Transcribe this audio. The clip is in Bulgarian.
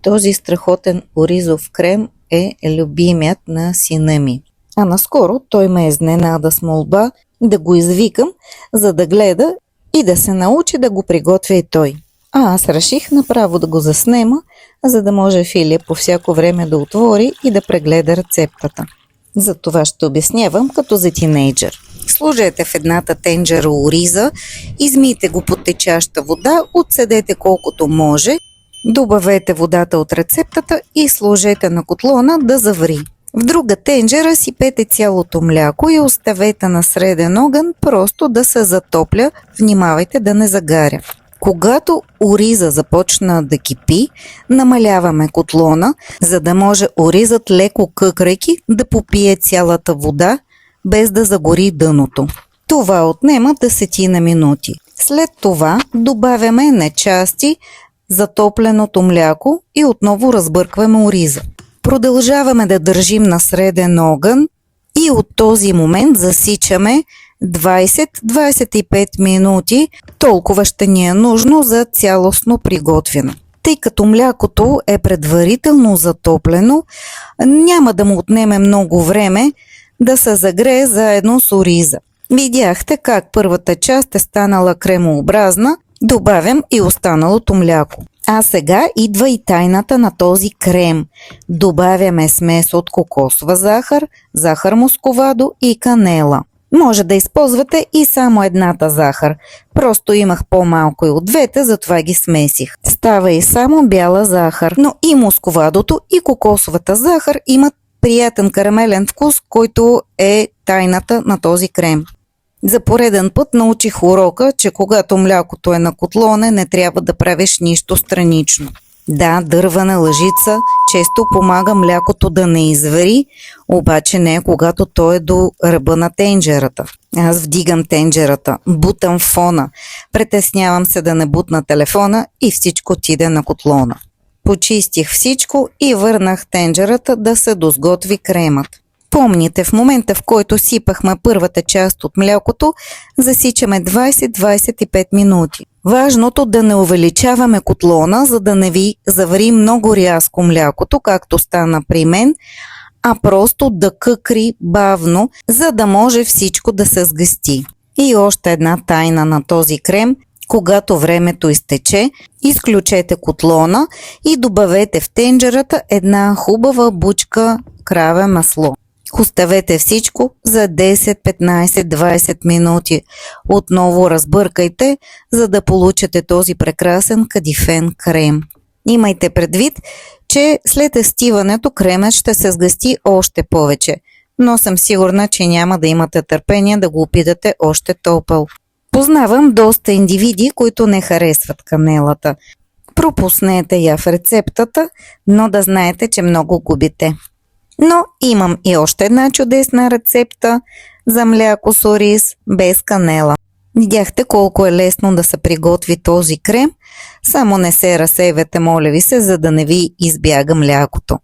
Този страхотен оризов крем е любимият на сина ми. А наскоро той ме изненада с молба да го извикам, за да гледа и да се научи да го приготвя и той. А аз реших направо да го заснема, за да може Филия по всяко време да отвори и да прегледа рецептата. За това ще обяснявам като за тинейджър. Сложете в едната тенджера ориза, измийте го под течаща вода, отседете колкото може, добавете водата от рецептата и сложете на котлона да завари. В друга тенджера сипете цялото мляко и оставете на среден огън просто да се затопля, внимавайте да не загаря. Когато ориза започна да кипи, намаляваме котлона, за да може оризът леко къкрайки да попие цялата вода, без да загори дъното. Това отнема 10 минути. След това добавяме на части затопленото мляко и отново разбъркваме ориза. Продължаваме да държим на среден огън и от този момент засичаме 20-25 минути, толкова ще ни е нужно за цялостно приготвяне. Тъй като млякото е предварително затоплено, няма да му отнеме много време да се загрее заедно с ориза. Видяхте как първата част е станала кремообразна, добавям и останалото мляко. А сега идва и тайната на този крем. Добавяме смес от кокосова захар, захар мусковадо и канела. Може да използвате и само едната захар. Просто имах по-малко и от двете, затова ги смесих. Става и само бяла захар, но и мусковадото и кокосовата захар имат приятен карамелен вкус, който е тайната на този крем. За пореден път научих урока, че когато млякото е на котлоне, не трябва да правиш нищо странично. Да, дървена лъжица често помага млякото да не извари, обаче не когато то е до ръба на тенджерата. Аз вдигам тенджерата, бутам фона, притеснявам се да не бутна телефона и всичко отиде на котлона. Почистих всичко и върнах тенджерата да се досготви кремът. Помните, в момента в който сипахме първата част от млякото, засичаме 20-25 минути. Важното да не увеличаваме котлона, за да не ви завари много рязко млякото, както стана при мен, а просто да къкри бавно, за да може всичко да се сгъсти. И още една тайна на този крем: когато времето изтече, изключете котлона и добавете в тенджерата една хубава бучка краве масло. Оставете всичко за 10, 15, 20 минути. Отново разбъркайте, за да получите този прекрасен кадифен крем. Имайте предвид, че след естиването кремът ще се сгъсти още повече, но съм сигурна, че няма да имате търпение да го опитате още топъл. Познавам доста индивиди, които не харесват канелата. Пропуснете я в рецептата, но да знаете, че много губите. Но имам и още една чудесна рецепта за мляко с ориз без канела. Видяхте колко е лесно да се приготви този крем, само не се разсейвате, моля ви се, за да не ви избяга млякото.